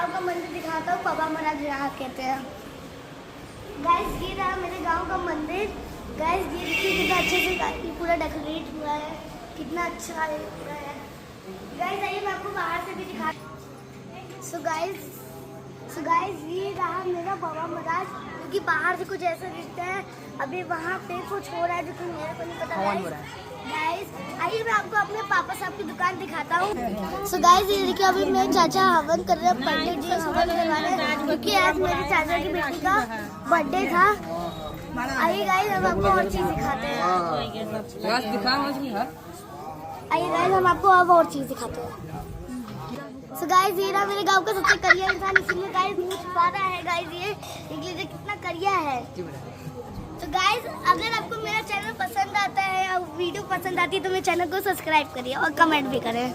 गांव का मंदिर दिखाता हूँ, बाबा महाराज यहाँ कहते हैं। गाइस ये रहा मेरे गांव का मंदिर। गाइस ये देखिए कितना अच्छे से पूरा डेकोरेट हुआ है, कितना अच्छा है पूरा है। गाइस आइए मैं आपको बाहर से भी दिखा। सो गाइस ये रहा मेरा बाबा महाराज, क्योंकि बाहर से कुछ ऐसा दिखता है। अभी वहाँ पे कुछ हो रहा है जो कि मेरे को नहीं पता। गाइस आइए मैं आपको अपने पापा साहब की दुकान दिखाता हूँ। सो गाइस ये देखिए अभी मेरे चाचा हवन कर रहे हैं, पंडित जी हवन लगा रहे हैं, क्योंकि आज मेरे चाचा की बेटी का बर्थडे था। आइए गाइस हम आपको और चीज दिखाते हैं। आइए गाइस हम आपको अब और चीज दिखाते हैं। सो गाइस ये रहा मेरे गांव का सबसे करिया इंसान, इसीलिए गाइस मुंह छुपा रहा है। गाइस ये देख लीजिए कितना करिया है। तो गाइस अगर आपको मेरा चैनल पसंद आता है या वीडियो पसंद आती है तो मेरे चैनल को सब्सक्राइब करिए और कमेंट भी करें।